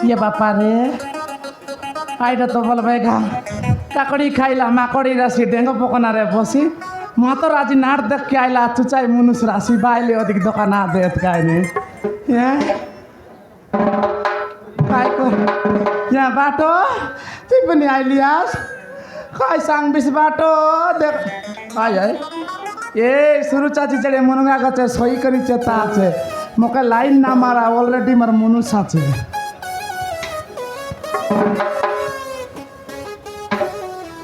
ইয়ে বাপারে আইটা তো বলবে গা কাকড়ি খাইলা মাকড়ি রাশি ডেঙ্গো পকনারে বসি মতো রাজি নাট দেখ के आइला तू चाहे मुनुस राशि बाइले अधिक दोकान आ देत गाइने काय को यहाँ बाटो तिमी पनि आइलियास काय सांगबिस बाटो देख काय है ए सुरु चाची चढे मुनुगा गचे सही करी चेता আছে मके लाइन ना मारा ऑलरेडी मर मुनुस আছে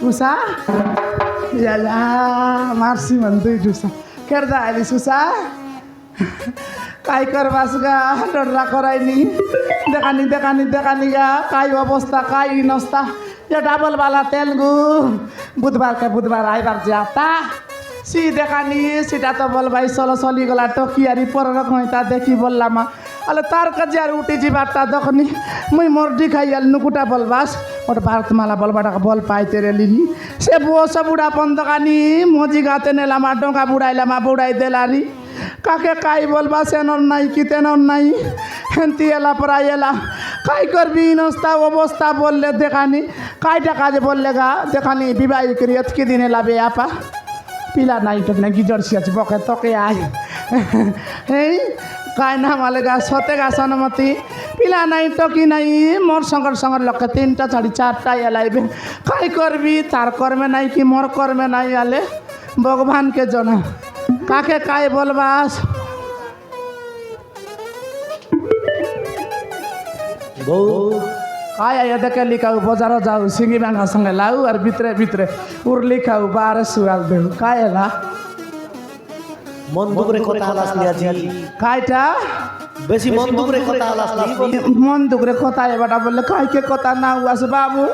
उषा याला मार्सी म्हणतोय दुसा करदा आली सुसा काय करबास गा डरला करायनी देखानी देखानी देखानी गा काय अवस्था काय नसता ये डबल वाला तेलुगु बुधबार के बुधबार आइबार जाता सी देखानी सीटा तो बोल भाई सलो सली गला टकियारी पर रखता देखी बोललामा अले तार कजियार उठी जीबाटा दखनी मुई मर्दी खाइयाल नुकुटा बोलबास और भारतमाला बोलबाटा बोल पाई तेरे लिली से बोस बुढ़ा पंदकानी मोजी गाते नेलामा डोंगा बुढ़ाइलामा बुढ़ाई देलारी काके काई बोलबा सेनर नाई कितेनर नाई हेंती एला पराई एला काई करबी नस्ता अवस्था बोलले देखानी काईटा काजे बोललेगा देखानी विवाह करी अतके दिने लाबे आपा पिला नाई टकने गिजर सियाच बके तके आय हे काय ना मालेगा सतेगा सनमती पिला नाई टकी नाई मोर संगर संगर लके 3टा 4टा एलाइबे काय करबी तार कर्मे नाई कि मोर कर्मे नाई आले भगवान के जना काके काय बोलबास बौ काय आया देखे लिखाऊ बजारो जाऊ सिंगी मांगा संगे लाऊ और भितरे भितरे उर्ली खाऊ 12 सुआल देऊ काय ला मन दुखरे কথা আলাসলি আজি कायटा বেশি মন দুখরে কথা আলাসলি मन दुखरे কথা এবাটা বললে काय के কথা ना हुआ से बाबू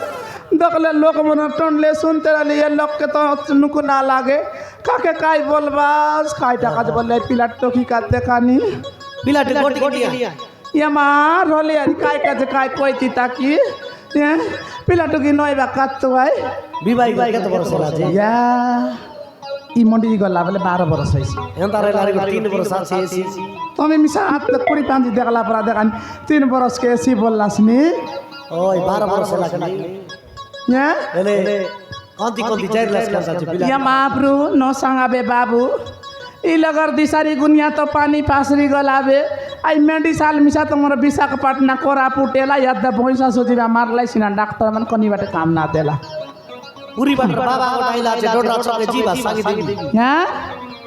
देखले लोक मन टनले सुनते रहले ये लोक के तो नुकु ना लागे काके काय बोलबास कायटा काज बोलले पिला टोकी का देखानी বিলাটে গটি গটিয়া ये मार रोले यार काय काज काय कोइती ताकी ये पिला टोकी नय बा कात भाई বিবাহ কত বছর আছে या ई मंडी गला बोले 12 वर्ष है এন্তারে লারে 3 বছর আছে তুমি মিশা হাত কুড়ি পাঁচ দেখলা পরা দেখান 3 বরস के सी बोललास नी ওই 12 বছর লাগলি या এলে কান্তি কান্তি 4 লাখ কাজ আছে या महाप्रु न संगाबे बाबू ई लगर दिसारी गुनिया तो पानी पासरी गलाबे आई मेडिसाल मिसा तो मोर विशाखापट्टनम कोरापुटेला याद भैंसा सोचिबा मारलाई सिना डाक्टर मन कनी बाटे काम ना देला পুরি বাটর বাবা ওটাইলা আছে ডোডরা চকে জিবা সাগি দেবি या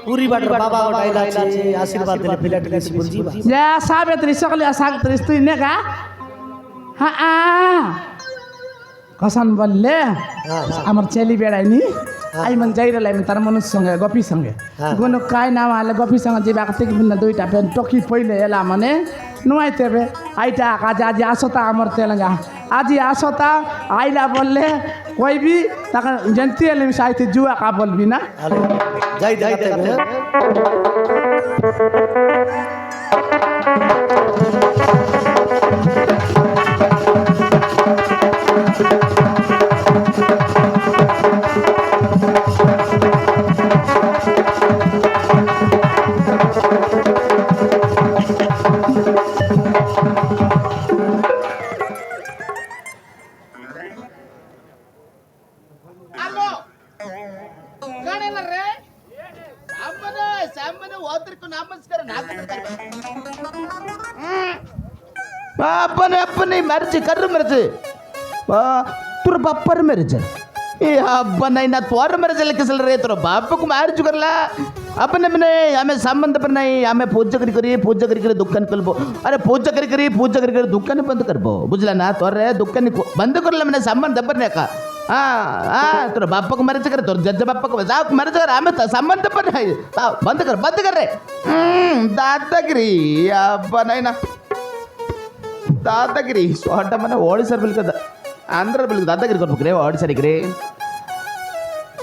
পুরি বাটর বাবা ওটাইলা আছে আশীর্বাদ দিলে বিলাটে জীবন জিবা या सावित्री सकले सावित्री तुई नेगा हा आ कसन बोलले আমার চেলি বেড়াইনি আই মন যাইরলাই তার মানুষ সঙ্গে গপি সঙ্গে গুনো কাই নাম আলে গপি সঙ্গে যাবা কত কি বিনা দুইটা পেন টকি পইলে এলা মানে নুয়াইতেবে আইটা কাজ আজ আসতা আমার তেলঙ্গা আজি আসতা আইলা বললে কইবি তাকে জেন্তি এলে সাইতে জুয়া কা বলবি না যাই যাইতে अपने अपनी मर्जी कर मर्जी तुर बापर मर्जी ये हब्बा नहीं ना तोर मर्जी लेके चल रहे तुर बाप को मार चुकरला अपने अपने हमें संबंध पर नहीं हमें पूजा करी दुकान कलबो अरे पूजा करी दुकान बंद करबो बुझला ना तोर दुकान बंद करला मैंने संबंध पर ने का हाँ तोर बाप को मर्जी कर तोर जज बाप को जाओ मर्जी कर हमें संबंध पर नहीं बंद कर रे दादागिरी हब्बा नहीं ना दादागिरी सोहट मन ओडिसा बिल्क आंध्र बिल्क दादागिरी करबे ओडिसा रे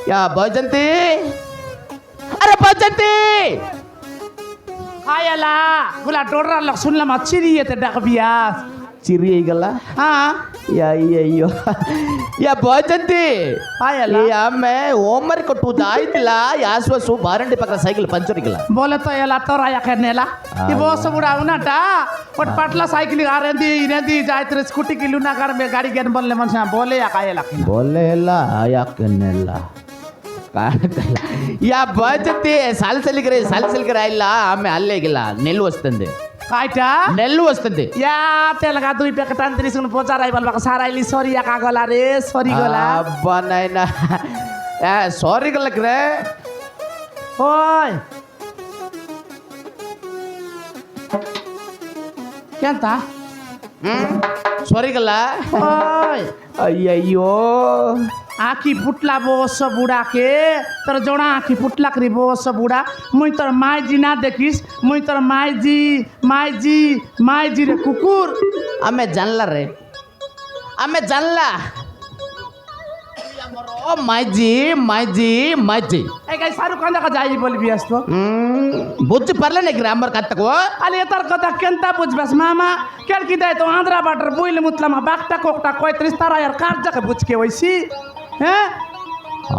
या बजंती अरे बजंती आयला गुला डोडरा लक सुनला मच्छी ये ते डकबिया चिरी ହେଇଗଲା ಅಯ್ಯಯ್ಯೋ ಯಾ ಬಜಂತಿ पायल ଆମେ ಹೋಮ್ವರ್ಕ್ ಕೊಟ್ಟು ଯାଇଥିଲା ಯಾಸ್ವಸು ಬಾರಂಡಿ ಪಕ್ಕ ಸೈಕಲ್ ಪಂಚರ್ ହେଇଗଲା बोले तो ये तोरा या नेला ये बस बुढ़ा ना टा और पटला साइकिल आ रेंदी रेंदी जायत स्कूटी की लुना कार में गाड़ी गेन बोलने मन से बोले या कायला बोले ಇಲ್ಲ ಯಾಕನ್ನೆಲ್ಲ ಯಾ ಬಜಂತಿ ಸಾಲ್ಸಲಿಗರೆ ಇಲ್ಲ ಆಮೇಲೆ ಅಲ್ಲೇ ಗಿಲ್ಲ ನೆಲ್ಲು ವಸ್ತಂದೆ कायटा ನೆಲ್ಲು ವಸ್ತಂದೆ या तेलगा दुई पैकेट त्रिसुन पोचार आई बलबा साराइली सरिया का गला रे सरी गला ಅಬ್ಬಾ ನೈನ ಸಾರಿ ಗಲಕ್ರೆ ओय केंता ಸಾರಿ ಗಲ್ಲ ओय ಅಯ್ಯಯ್ಯೋ आखी फुटला बोस बुढ़ा के तर जोड़ा आखी फुटला करी बोस बुढ़ा मुई तर माई जी ना देखिस मुई तर माई जी रे कुकुर आमे जानला ओ माइजी ए गाई शाहरुख खान का जाई बोल बियास तो बुझ परले नहीं ग्रामर कतको अले तर कथा केंता बुझबस मामा केल की दे तो आंध्रा बाटर बुइल मुतलामा बाकटा कोकटा कोई त्रिस्तारा यार कार्जा के बुझ के वैसी हैं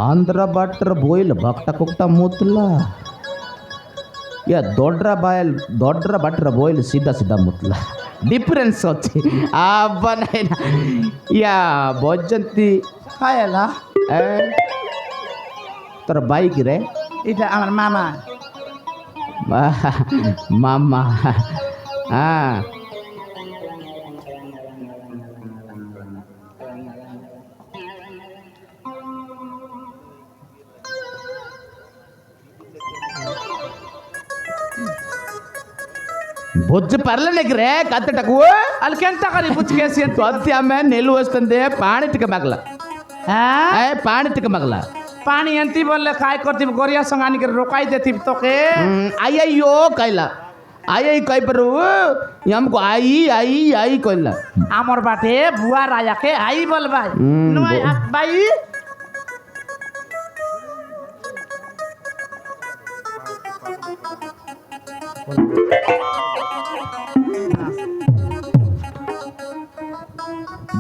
आंध्र बटर बोइल भक्टा कुक्टा मुतला या दोड्रा बटर बोइल सीधा मुतला डिफरेंस होती अब्बा नैना या भोजंती खायला तर बाइक रे इटा अमर मामा मामा हाँ బొజ్జు పర్లేనిగ్రే కత్తటకు ಅಲ್ಲಿ ಕೆಂತ ಕರಿ ಬುಚ್ ಕೇಸಿ ಅಂತ ತೊತ್ತಿ ನೆಲ್ಲು ವಸ್ತಂದೆ ಪಾಣಿತಿಕ ಮಗಲ ಪಾಣಿತಿಕ ಮಗಲ पानी एंती बोले काय करती गोरिया संगानी के रोकाई देती तो के ಅಯ್ಯಯ್ಯೋ ಕೈಲ आई कई पर हमको आई कहला आमर बाटे बुआ राया के आई बोल भाई नुआई भाई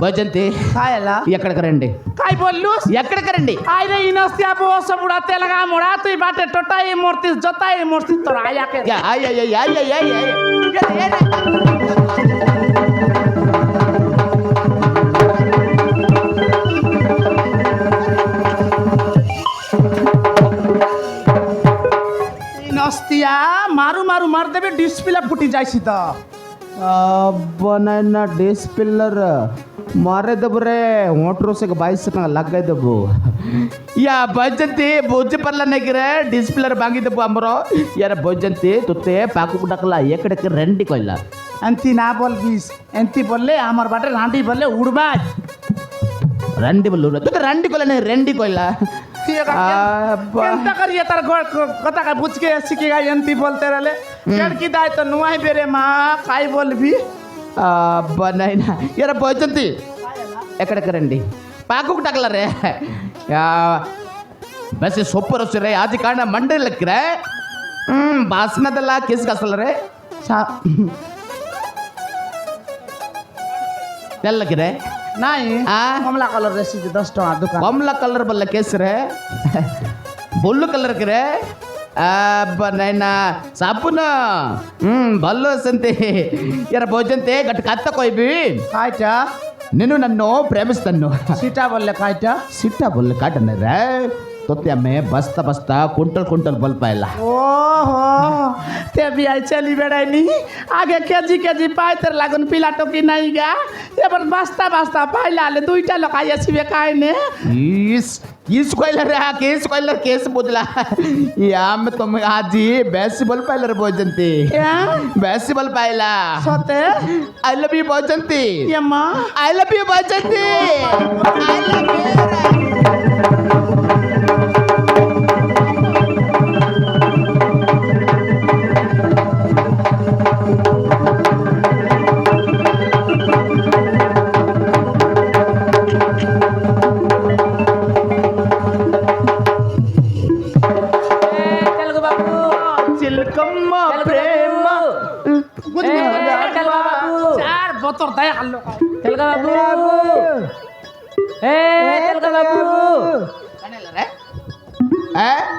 భజంతి కాయలా ఎక్కడికి రండి काय बोललूस ఎక్కడికి రండి आइरे इनस्तिया बोस बुढ़ा तेलगा मोड़ा तुई बाटे टोटाई मूर्ति जोताई मूर्ति तोर आया के इनस्तिया मारू मारू मार देबे डिस्प्ले फुटी जाइसी त बनना डिस्पिलर मारे दबरे मोटरों से बाईस का लग गए दबो या भजंती बोझ परला नहीं करे डिस्प्लर बांगी दबो हमरो यार भजंती तुते पाकु डकला एकड़े रेंडी कोइला अंती ना बोल बीस अंती बोलले हमर बाटे रांडी बोलले उड़बा रंडी बोल तो रंडी कोइला नहीं रेंडी कोइला केंता करिए तार कथा का पूछ के सीखेगा अंती बोलते रहले केड़ की दाय तो नुआई बेरे मां काय बोल भी बनैना यार भजंती एकड़े रेंडी पाकु डकला रे या वैसे ಸೂಪರ್ ರೇ ಆದಿ ಕಾರಣ ಮಂಡೆ ಲಕ್ಕಿರೆ ಭಾಷಣದಲ್ಲ ಕೇಸ್ ಕಸಲ ರೇ ಎಲ್ಲಕ್ಕಿರೆ नहीं कमला कलर रेसी 10 टका दुकान कमला कलर बल्ला केस रे बुल्लू कलर के रे नैना साबुन भल्लो संते यार भोजनते गट कत्त कोई भी कायटा निन्नु नन्नु प्रेमिस्तन्नु सीटा बोलले कायटा सिट्टा बोलले काटने रे तोत्या में बस्ता बस्ता कुंटल बल पाइला ओहो ते भी आई चली बेड़ाई नहीं आगे केजी पाई तर लागन पिला टोकी नहीं गा ये पर बस्ता पाइला ले दुईटा लोग आई सिवे काय ने किस कोइला रे केस कोइला केस बुदला या में तुम आजी बेसी बोल पाइला रे भोजंती बेसी बोल पाइला सते आई लव यू भोजंती ये मां आई लव यू भोजंती आई लव यू তোর দয়া কাল তেলকা বাবু এ তেলকা বাবু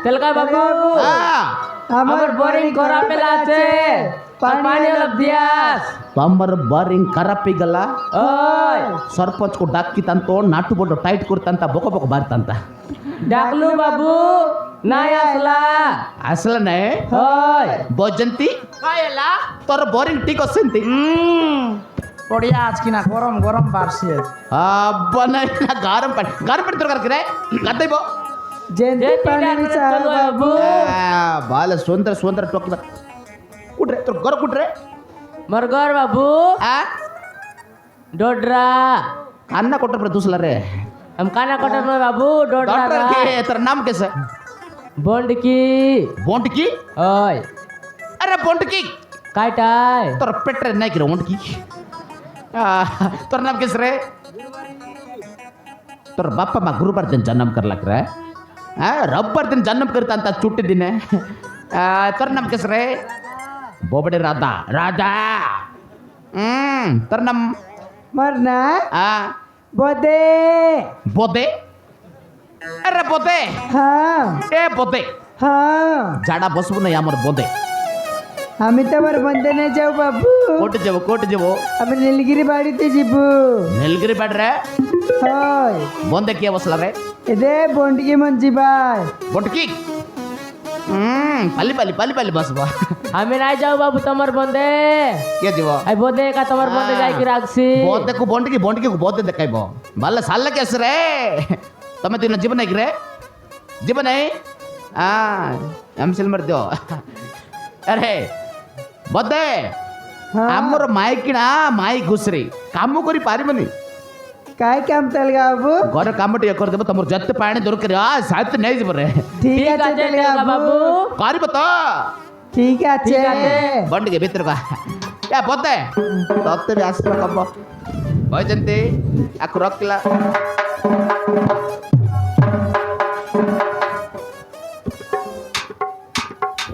তেলকা বাবু আমার বোরিং করা পেলা আছে পানি অলপ দিয়াস তোমার ಬೋರಿಂಗ್ ಖರಾಬ್ ಗಲ್ಲ ওই ಸರ್ಪಂಚ್ ಕು ಡಾಕಿತಂತೋ ನಾಟು ಬೋರ್ಡ್ ಟೈಟ್ ಕೊಡ್ತಂತ ಬೊಕ ಬೊಕ ಬಾರ್ತಂತ ডাকলু বাবু নাই আসলা ಅಸಲನೆ ওই ಬೋಜಂತಿ কায়লা তোর ಬೋರಿಂಗ್ ಟಿಕ್ অসেন্তি পড়িয়া আজ কিনা গরম গরম বাড়ছে ಅಬ್ಬನ ಗಾರಂ ಪಡಿ তোর ಕರ್ಕರೆ ಗದ್ದೈಬೋ চলো বাবু ಬಾಲ ಸುಂದರ ಟೊಕ್ ಕುಡ್ರೆ তোর ಗರ ಕುಡ್ರೆ মরগর বাবু ডোডরা ಅನ್ನ ಕೊಟ್ಟರೆ ದೂಸಲರೆ हम खाना कटर में बाबू डोडरा डॉक्टर के तेरा नाम कैसे बॉन्ड की बोंट की ओय अरे बोंट की काटाय तोर पेट्रे नहीं गिरो बोंट की तोर नाम कैसे रे तोर बापा मा गुरुवार दिन जन्म कर लग रहा है रब्बर दिन जन्म करता अंत छुट्टी दिन है तोर नाम कैसे रे बोबड़े राधा राधा तोर नाम मरना हाँ बोदे बोदे अरे बोदे हाँ ए बोदे हाँ झाड़ा बसबू नहीं आमर बोदे আমি তোমার বন্ধে নিয়ে যাও বাবু कोट जाबो আমি নীলগিরি বাড়িতে যাব नीलगिरी बैठ रहे হয় बोंदे किया बसला रे এদে বন্ডিকে মন যাবাই बोटकी पाली बस बा हमें नहीं जाओ बाबू तमर बंदे क्या जीवो आई बोदे का तमर बंदे जाई की राखसी बोंदे को बोंडकी को बोंदे देखाइबो बाला साल कैसे रे तमे दिन जीवन नहीं रे जीवन नहीं एमसिल मर दो अरे बोदे आमर माइकिना माई घुसरी काम करी पारिबनी काय काम तेलगा बाबू घर काम टिके कर देबो तमर जत्ते पानी दरकरी साथ नहीं जीव रे ঠিক ठीक আছে আছে তেলগা तेलका বাবু बाबू पारिबो तो ঠিক আছে ठीक আছে बंड के भीतर का क्या बोते तत्ते भी आसला कब भाई जनते आकु रखला